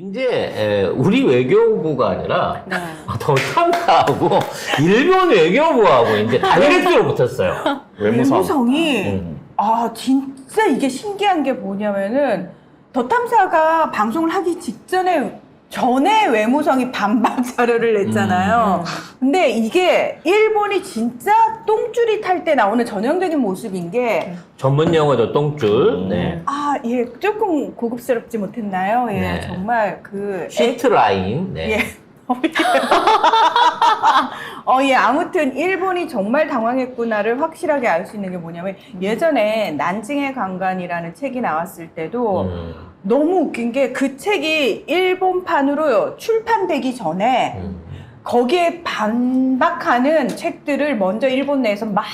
이제 우리 외교부가 아니라 네. 더 참사하고 일본 외교부하고 이제 다이렉트로 붙었어요. 외무성이 음. 진짜 이게 신기한 게 뭐냐면은 더 탐사가 방송을 하기 전에 외무성이 반박 자료를 냈잖아요. 근데 이게 일본이 진짜 똥줄이 탈 때 나오는 전형적인 모습인 게 전문 용어도 똥줄. 네. 예, 조금 고급스럽지 못했나요? 예, 네. 정말 그 시트 라인. 네. 예. 예, 아무튼 일본이 정말 당황했구나를 확실하게 알 수 있는 게 뭐냐면 예전에 난징의 강간이라는 책이 나왔을 때도 너무 웃긴 게 그 책이 일본판으로 출판되기 전에 거기에 반박하는 책들을 먼저 일본 내에서 막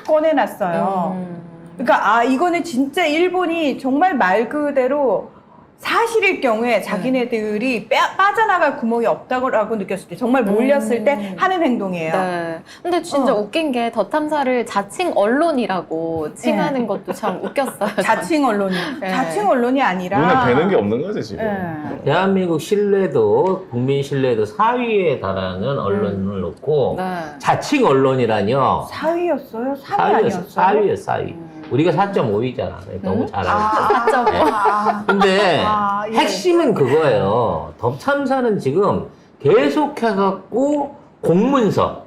꺼내놨어요. 그러니까 이거는 진짜 일본이 정말 말 그대로 사실일 경우에 자기네들이 빠져나갈 구멍이 없다고 느꼈을 때 정말 몰렸을 때 하는 행동이에요. 네. 근데 진짜 웃긴 게 더 탐사를 자칭 언론이라고 칭하는 것도 참 웃겼어요. 자칭 언론이. 네. 자칭 언론이 아니라. 눈에 뵈는 게 없는 거지 지금. 예. 대한민국 신뢰도, 국민 신뢰도 4위에 달하는 언론을 놓고 네. 자칭 언론이라뇨. 4위였어요? 3위 아니었어요? 4위에 4위. 우리가 4.5위잖아. 너무 잘하니까. 맞죠? 근데 예. 핵심은 그거예요. 덥참사는 지금 계속해갖고 공문서,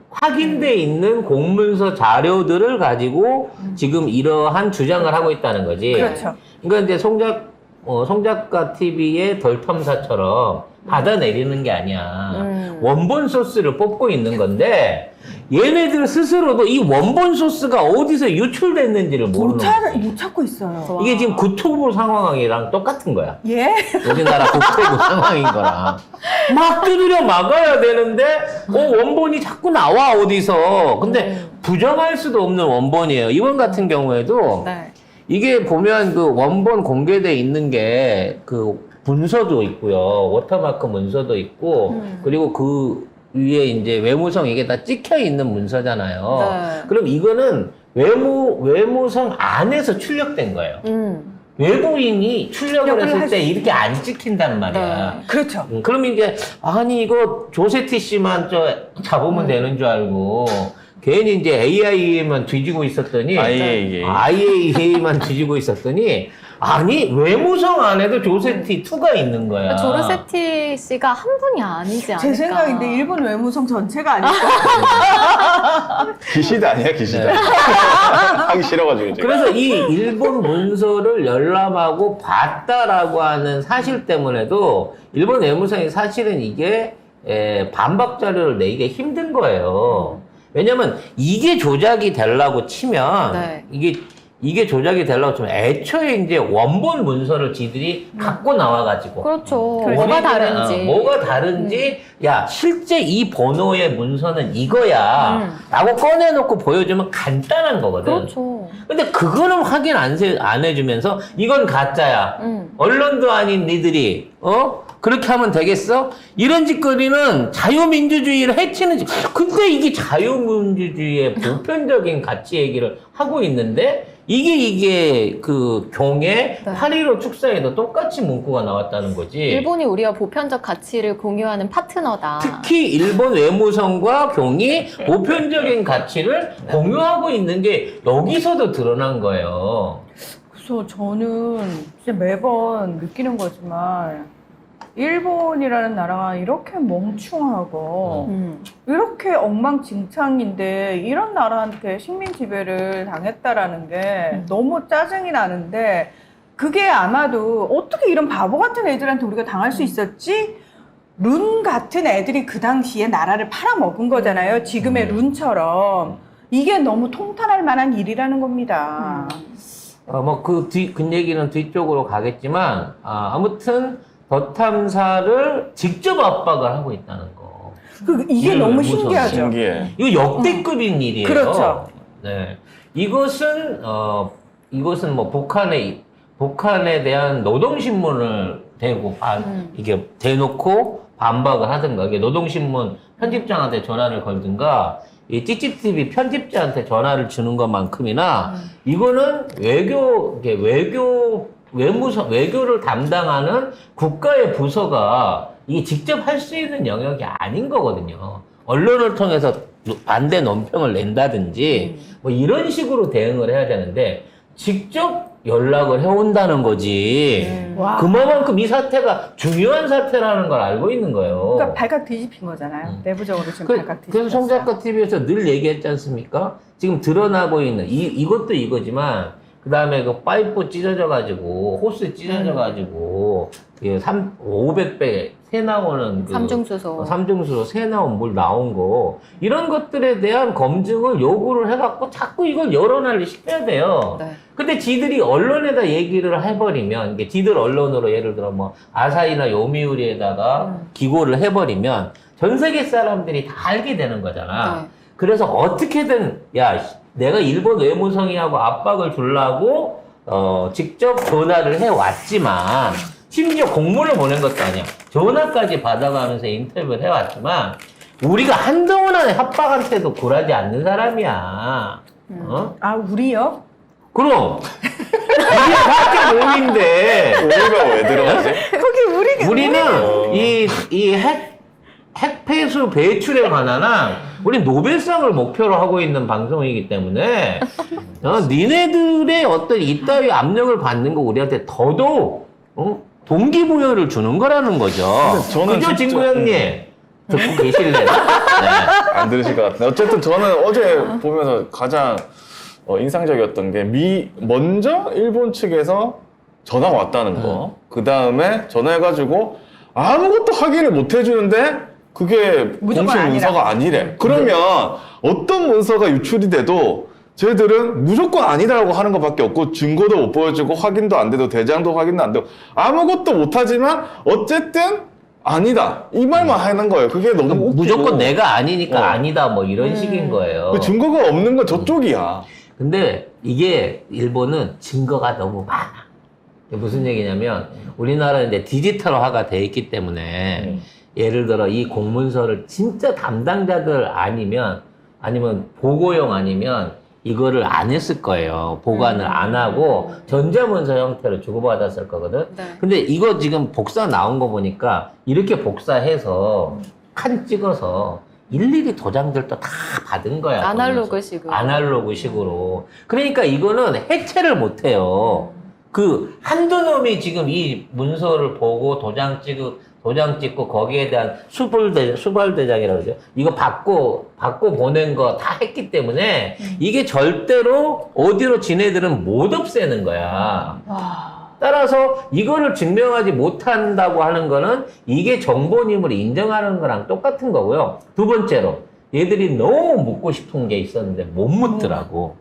확인돼 있는 공문서 자료들을 가지고 지금 이러한 주장을 하고 있다는 거지. 그렇죠. 그러니까 이제 송작가 TV의 덜탐사처럼 받아내리는 게 아니야. 원본 소스를 뽑고 있는 건데 얘네들 스스로도 이 원본 소스가 어디서 유출됐는지를 모르는 거지. 못 찾고 있어요. 이게 지금 국토부 상황이랑 똑같은 거야. 예? 우리나라 국토부 상황인 거랑. 막 두드려 막아야 되는데, 원본이 자꾸 나와, 어디서. 근데 부정할 수도 없는 원본이에요. 이번 같은 경우에도, 네. 이게 보면 그 원본 공개돼 있는 게 그 문서도 있고요. 워터마크 문서도 있고, 그리고 그 위에 이제 외무성 이게 다 찍혀 있는 문서잖아요. 네. 그럼 이거는 외무성 안에서 출력된 거예요. 외부인이 출력을 했을 때 이렇게 안 찍힌단 말이야. 그렇죠. 그럼 이제 아니 이거 조세티 씨만 잡으면 되는 줄 알고 괜히 이제 AIA만 뒤지고 있었더니 IAEA만 뒤지고 있었더니 아니 외무성 안에도 조세티 2가 있는 거야. 조르세티 씨가 한 분이 아니지 않을까. 제 생각인데 일본 외무성 전체가 아닐까. 기시다 아니야 기시다. 하기 싫어가지고 지금. 그래서 이 일본 문서를 열람하고 봤다라고 하는 사실 때문에도 일본 외무성이 사실은 이게 반박 자료를 내기가 힘든 거예요. 왜냐면 이게 조작이 되려고 치면 네. 이게 조작이 되려고 치면 애초에 이제 원본 문서를 지들이 갖고 나와가지고 그렇죠. 본인들은, 뭐가 다른지. 뭐가 다른지 야 실제 이 번호의 문서는 이거야 라고 꺼내놓고 보여주면 간단한 거거든. 그렇죠. 근데 그거는 확인 안 해주면서 이건 가짜야. 언론도 아닌 니들이 그렇게 하면 되겠어? 이런 짓거리는 자유민주주의를 해치는 짓. 근데 이게 자유민주주의의 보편적인 가치 얘기를 하고 있는데 이게 그 경에 8.15 축사에도 똑같이 문구가 나왔다는 거지. 일본이 우리와 보편적 가치를 공유하는 파트너다. 특히 일본 외무성과 경이 보편적인 가치를 공유하고 있는 게 여기서도 드러난 거예요. 그래서 저는 진짜 매번 느끼는 거지만 일본이라는 나라가 이렇게 멍충하고 이렇게 엉망진창인데 이런 나라한테 식민 지배를 당했다라는 게 너무 짜증이 나는데 그게 아마도 어떻게 이런 바보 같은 애들한테 우리가 당할 수 있었지? 룬 같은 애들이 그 당시에 나라를 팔아먹은 거잖아요. 지금의 룬처럼. 이게 너무 통탄할 만한 일이라는 겁니다. 그 얘기는 뒤쪽으로 가겠지만, 아무튼, 더 탐사를 직접 압박을 하고 있다는 거. 이게 너무 무서워. 신기하죠. 신기해. 이거 역대급인 일이에요. 그렇죠. 네. 이것은 뭐 북한에 대한 노동신문을 이게 대놓고 반박을 하든가, 이게 노동신문 편집장한테 전화를 걸든가, 이 찌찌TV 편집자한테 전화를 주는 것만큼이나, 이거는 외교 외교를 담당하는 국가의 부서가 이게 직접 할 수 있는 영역이 아닌 거거든요. 언론을 통해서 반대 논평을 낸다든지 뭐 이런 식으로 대응을 해야 되는데 직접 연락을 해온다는 거지. 와. 그만큼 이 사태가 중요한 사태라는 걸 알고 있는 거예요. 그러니까 발칵 뒤집힌 거잖아요. 내부적으로 지금 발칵 뒤집혔어요. 그래서 송작가 TV에서 늘 얘기했지 않습니까? 지금 드러나고 있는 이것도 이거지만 그 다음에 그 파이프 찢어져가지고 호스 찢어져가지고 500배 새 나오는 그 삼중수소. 삼중수소 새 나온 물 나온 거 이런 것들에 대한 검증을 요구를 해갖고 자꾸 이걸 여론화를 시켜야 돼요. 네. 근데 지들이 언론에다 얘기를 해버리면 이게 지들 언론으로 예를 들어 뭐 아사히나 요미우리에다가 기고를 해버리면 전 세계 사람들이 다 알게 되는 거잖아. 네. 그래서 어떻게든 야 내가 일본 외무성이하고 압박을 주려고 직접 전화를 해왔지만 심지어 공문을 보낸 것도 아니야. 전화까지 받아가면서 인터뷰를 해왔지만 우리가 한동훈 안에 협박한테도 굴하지 않는 사람이야. 어? 아, 우리요? 그럼 우리 학교 놈인데 우리가 왜 들어가지? 거기 우리가. 우리는 이 핵폐수 배출에 관한 한 우리 노벨상을 목표로 하고 있는 방송이기 때문에 니네들의 어떤 이따위 압력을 받는 거 우리한테 더더욱 동기부여를 주는 거라는 거죠. 저는 그죠, 진짜- 진구 형님? 듣고 계실래요? 네. 안 들으실 것 같은데 어쨌든 저는 어제 보면서 가장 인상적이었던 게 먼저 일본 측에서 전화가 왔다는 거. 그 다음에 전화해가지고 아무것도 확인을 못 해주는데 그게 무조건 공식 문서가 아니래. 그러면 어떤 문서가 유출이 돼도 쟤들은 무조건 아니라고 하는 것밖에 없고 증거도 못 보여주고 확인도 안 돼도 대장도 확인도 안 되고 아무것도 못하지만 어쨌든 아니다 이 말만 하는 거예요. 그게 너무 웃기고. 무조건 내가 아니니까 어. 아니다 뭐 이런 식인 거예요. 그 증거가 없는 건 저쪽이야. 근데 이게 일본은 증거가 너무 많아. 이게 무슨 얘기냐면 우리나라는 이제 디지털화가 돼 있기 때문에 예를 들어 이 공문서를 진짜 담당자들 아니면 보고용 아니면 이거를 안 했을 거예요. 보관을 안 하고 전자문서 형태로 주고받았을 거거든. 네. 근데 이거 지금 복사 나온 거 보니까 이렇게 복사해서 칸 찍어서 일일이 도장들도 다 받은 거야. 아날로그식으로. 아날로그식으로. 그러니까 이거는 해체를 못 해요. 그 한두 놈이 지금 이 문서를 보고 도장 찍고 거기에 대한 수발대장이라고 그러죠. 이거 받고 보낸 거 다 했기 때문에 이게 절대로 어디로 지네들은 못 없애는 거야. 따라서 이거를 증명하지 못한다고 하는 거는 이게 정보님을 인정하는 거랑 똑같은 거고요. 두 번째로 얘들이 너무 묻고 싶은 게 있었는데 못 묻더라고.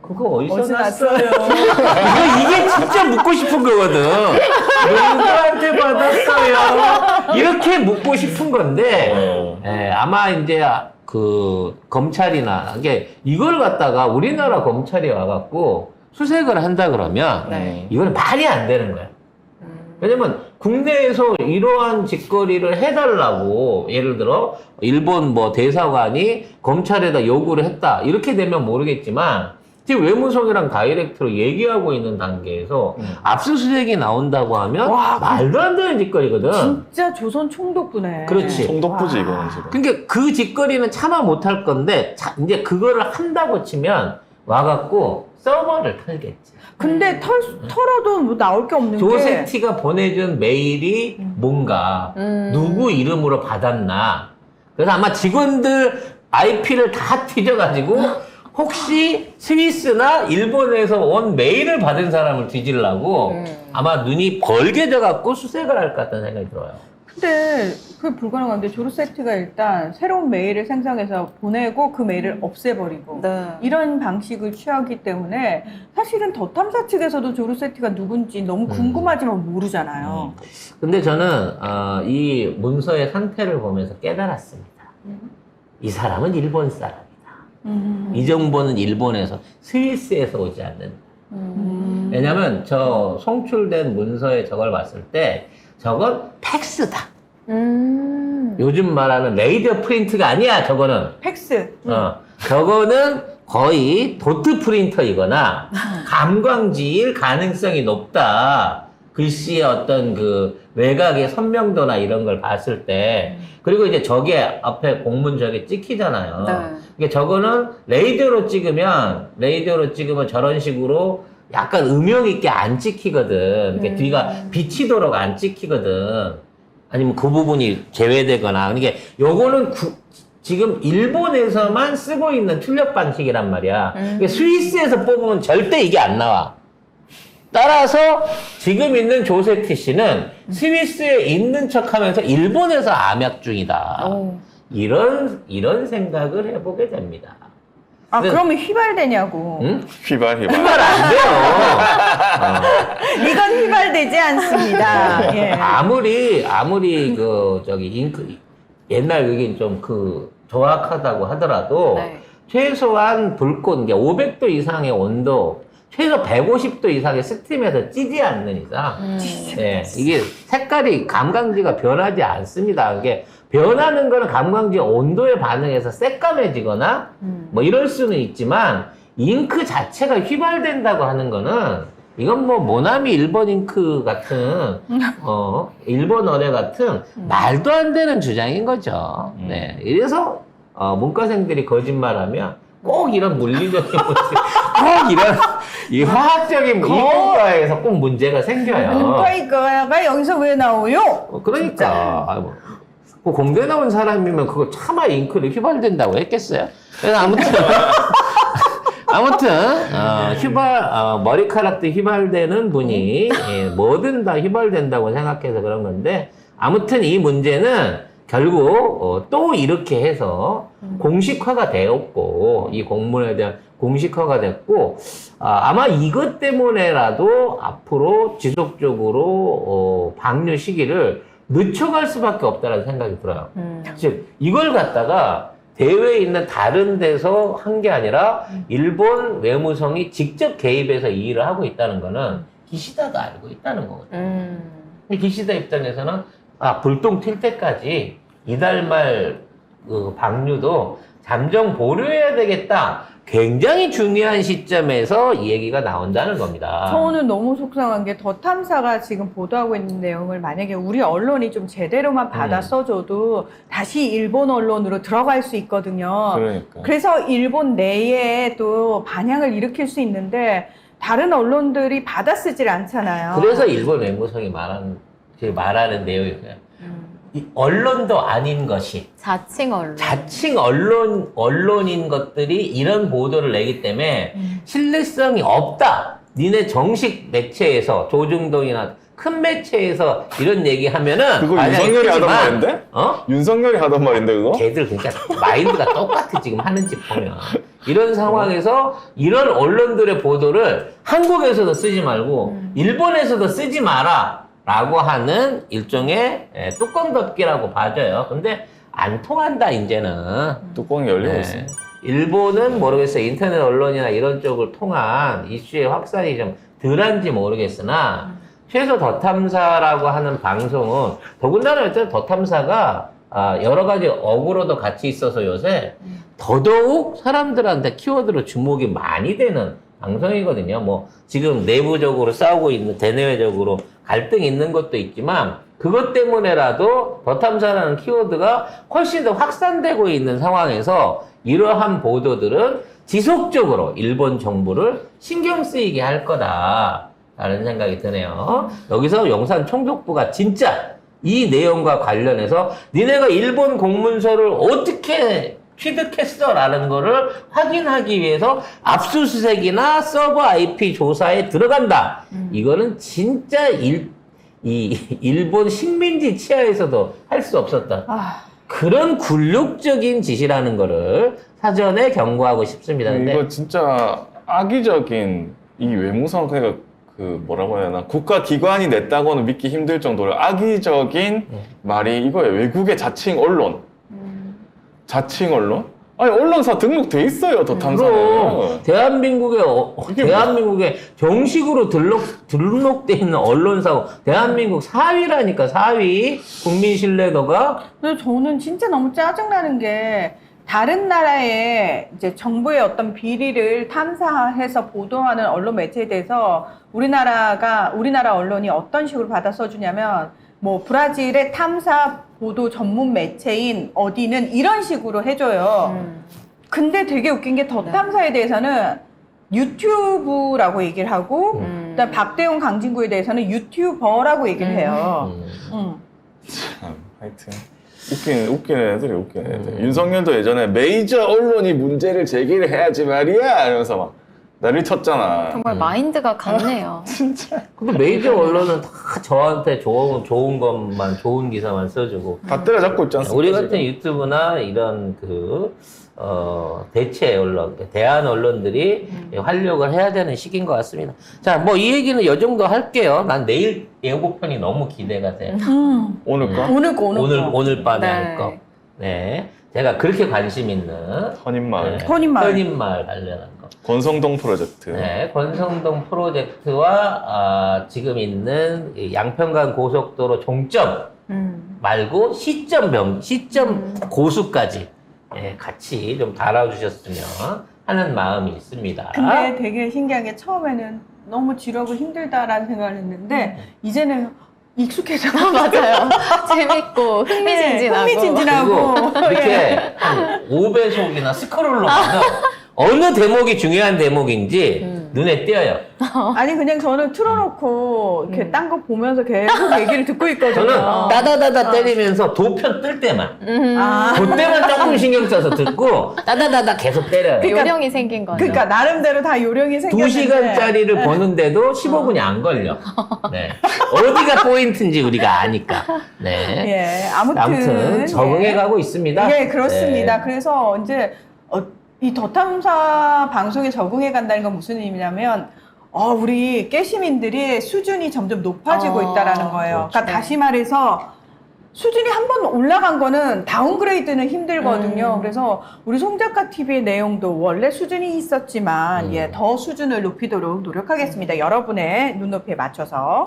그거 어디서 났어요? 이게 진짜 묻고 싶은 거거든. 누구한테 받았어요? 이렇게 묻고 싶은 건데, 아마 이제 그 검찰이나 이걸 갖다가 우리나라 검찰이 와갖고 수색을 한다 그러면 네. 이건 말이 안 되는 거야. 왜냐면 국내에서 이러한 짓거리를 해달라고 예를 들어 일본 뭐 대사관이 검찰에다 요구를 했다 이렇게 되면 모르겠지만 지금 외무성이랑 다이렉트로 얘기하고 있는 단계에서 압수수색이 나온다고 하면 말도 안 되는 짓거리거든. 진짜 조선 총독부네. 그렇지. 총독부지 이거는 지금. 그러니까 그 짓거리는 차마 못할 건데 이제 그거를 한다고 치면 와갖고 서버를 털겠지. 근데 털어도 뭐 나올 게 없는 게. 조세티가 보내준 메일이 뭔가 누구 이름으로 받았나. 그래서 아마 직원들 IP를 다 뒤져가지고 혹시 스위스나 일본에서 온 메일을 받은 사람을 뒤지려고 아마 눈이 벌게져갖고 수색을 할 것 같다는 생각이 들어요. 근데 그게 불가능한데 조르세트가 일단 새로운 메일을 생성해서 보내고 그 메일을 없애버리고 네. 이런 방식을 취하기 때문에 사실은 더 탐사 측에서도 조르세트가 누군지 너무 궁금하지만 모르잖아요. 근데 저는 이 문서의 상태를 보면서 깨달았습니다. 이 사람은 일본 사람이다. 이 정보는 일본에서 스위스에서 오지 않는다. 왜냐면 저 송출된 문서에 저걸 봤을 때 저건 팩스다. 요즘 말하는 레이저 프린트가 아니야. 저거는 팩스. 저거는 거의 도트 프린터이거나 감광지일 가능성이 높다. 글씨의 어떤 그 외곽의 선명도나 이런 걸 봤을 때. 그리고 이제 저게 앞에 공문 저게 찍히잖아요. 네. 이게 저거는 레이더로 찍으면 저런 식으로 약간 음영 있게 안 찍히거든. 그러니까 뒤가 비치도록 안 찍히거든. 아니면 그 부분이 제외되거나. 그러니까 요거는 지금 일본에서만 쓰고 있는 출력 방식이란 말이야. 그러니까 스위스에서 뽑으면 절대 이게 안 나와. 따라서 지금 있는 조세티 씨는 스위스에 있는 척하면서 일본에서 암약 중이다. 이런 생각을 해보게 됩니다. 아, 네. 그러면 휘발되냐고. 응? 휘발. 휘발 안 돼요. 이건 휘발되지 않습니다. 예. 아무리 잉크 옛날 그게 좀 정확하다고 하더라도 네. 최소한 불꽃, 이게 500도 이상의 온도, 최소 150도 이상의 스팀에서 찌지 않는 이상, 네, 이게 색깔이 감광지가 변하지 않습니다. 이게 변하는 거는 감광지 온도에 반응해서 새까매지거나 뭐 이럴 수는 있지만 잉크 자체가 휘발된다고 하는 거는 이건 뭐 모나미 일본 잉크 같은 일본 어뢰 같은 말도 안 되는 주장인 거죠. 네, 이래서 문과생들이 거짓말하면 꼭 이런 물리적인 문제, 꼭 이런 이 화학적인 이론과에서 꼭 문제가 생겨요. 문과이과가 여기서 왜 나오요? 그러니까 그 공대 나온 사람이면 그거 차마 잉크를 휘발된다고 했겠어요? 그래서 아무튼 머리카락도 휘발되는 분이 뭐든 다 휘발된다고 생각해서 그런 건데, 아무튼 이 문제는 결국 또 이렇게 해서 공식화가 되었고, 이 공문에 대한 공식화가 됐고, 아마 이것 때문에라도 앞으로 지속적으로 방류 시기를 늦춰갈 수밖에 없다는 생각이 들어요. 즉 이걸 갖다가 대회에 있는 다른 데서 한 게 아니라 일본 외무성이 직접 개입해서 이 일을 하고 있다는 거는 기시다도 알고 있다는 거거든요. 기시다 입장에서는 불똥 튈 때까지 이달 말 방류도 잠정 보류해야 되겠다. 굉장히 중요한 시점에서 이 얘기가 나온다는 겁니다. 저는 너무 속상한 게 더 탐사가 지금 보도하고 있는 내용을 만약에 우리 언론이 좀 제대로만 받아 써줘도 다시 일본 언론으로 들어갈 수 있거든요. 그러니까. 그래서 일본 내에 또 반향을 일으킬 수 있는데 다른 언론들이 받아 쓰질 않잖아요. 그래서 일본 외무성이 말하는 내용이 그냥 이 언론도 아닌 것이 자칭 언론. 자칭 언론인 것들이 이런 보도를 내기 때문에 신뢰성이 없다. 니네 정식 매체에서 조중동이나 큰 매체에서 이런 얘기하면은 그거 만약에 윤석열이 하던 크지만, 말인데? 윤석열이 하던 말인데 그거? 걔들 그러니까 마인드가 똑같아 지금 하는 짓 보면. 이런 상황에서 이런 언론들의 보도를 한국에서도 쓰지 말고 일본에서도 쓰지 마라 라고 하는 일종의 뚜껑 덮기라고 봐줘요. 근데 안 통한다 이제는. 뚜껑이 열리고 네. 있어요. 일본은 모르겠어요. 인터넷 언론이나 이런 쪽을 통한 이슈의 확산이 좀 덜한지 모르겠으나 최소 더탐사라고 하는 방송은 더군다나 일단 더탐사가 여러 가지 어구로도 같이 있어서 요새 더더욱 사람들한테 키워드로 주목이 많이 되는 방송이거든요. 뭐 지금 내부적으로 싸우고 있는, 대내외적으로 갈등이 있는 것도 있지만 그것 때문에라도 더탐사라는 키워드가 훨씬 더 확산되고 있는 상황에서 이러한 보도들은 지속적으로 일본 정부를 신경 쓰이게 할 거다라는 생각이 드네요. 여기서 용산총독부가 진짜 이 내용과 관련해서 니네가 일본 공문서를 어떻게 취득했어 라는 거를 확인하기 위해서 압수수색이나 서버 IP 조사에 들어간다. 이거는 진짜 일본 식민지 치하에서도 할 수 없었다. 그런 굴욕적인 짓이라는 거를 사전에 경고하고 싶습니다. 근데 이거 진짜 악의적인 이 외무성, 그러니까 그 뭐라고 해야 되나, 국가기관이 냈다고는 믿기 힘들 정도로 악의적인 말이 이거예요. 외국의 자칭 언론. 자칭 언론? 아니 언론사 등록돼 있어요. 더탐사는. 대한민국에 정식으로 등록돼 있는 언론사고 대한민국 4위라니까 4위 국민 신뢰도가. 근데 저는 진짜 너무 짜증나는 게 다른 나라의 이제 정부의 어떤 비리를 탐사해서 보도하는 언론 매체에 대해서 우리나라 언론이 어떤 식으로 받아 써주냐면 뭐 브라질의 탐사 보도 전문 매체인 어디는 이런 식으로 해줘요. 근데 되게 웃긴 게 더 탐사에 대해서는 유튜브라고 얘기를 하고 그다음 박대웅 강진구에 대해서는 유튜버라고 얘기를 해요. 참, 하여튼 웃긴 애들. 윤석열도 예전에 메이저 언론이 문제를 제기를 해야지 말이야 이러면서 막 난리 쳤잖아. 정말 마인드가 같네요. 진짜. 근데 메이저 언론은 다 저한테 좋은 것만, 좋은 기사만 써주고. 다 때려잡고 있지 않습니까? 우리 같은 지금? 유튜브나 이런 대체 언론, 대한 언론들이 활력을 해야 되는 시기인 것 같습니다. 자, 뭐 이 얘기는 이 정도 할게요. 난 내일 예고편이 너무 기대가 돼. 오늘 거? 오늘 밤에 네. 할 거. 네. 제가 그렇게 관심 있는 선임마을. 선임마을. 선임마을 관련한 거. 권성동 프로젝트. 네, 권성동 프로젝트와 지금 있는 이 양평간 고속도로 종점 말고 시점 고수까지 같이 좀 달아주셨으면 하는 마음이 있습니다. 근데 되게 신기한 게 처음에는 너무 지루하고 힘들다라는 생각을 했는데 이제는 익숙해져. 맞아요. 재밌고 흥미진진하고. 흥미진진하고. 그리고 이렇게 한 5배속이나 스크롤로 가면 어느 대목이 중요한 대목인지 눈에 띄어요. 아니 그냥 저는 틀어놓고 이렇게 딴 거 보면서 계속 얘기를 듣고 있거든요. 저는 따다다다 때리면서 도편 뜰 때만 아. 그때만 조금 신경 써서 듣고 따다다다 계속 때려요. 요령이 생긴 거죠. 그러니까 나름대로 다 요령이 생겼는데 2시간짜리를 보는데도 15분이 안 걸려. 네. 어디가 포인트인지 우리가 아니까. 네. 예, 아무튼 적응해 가고 있습니다. 예, 그렇습니다. 네. 그래서 이제 이 더탐사 방송에 적응해 간다는 건 무슨 의미냐면 우리 깨시민들이 수준이 점점 높아지고 있다라는 거예요. 그렇죠. 그러니까 다시 말해서 수준이 한 번 올라간 거는 다운그레이드는 힘들거든요. 그래서 우리 송작가 TV의 내용도 원래 수준이 있었지만 더 수준을 높이도록 노력하겠습니다. 여러분의 눈높이에 맞춰서.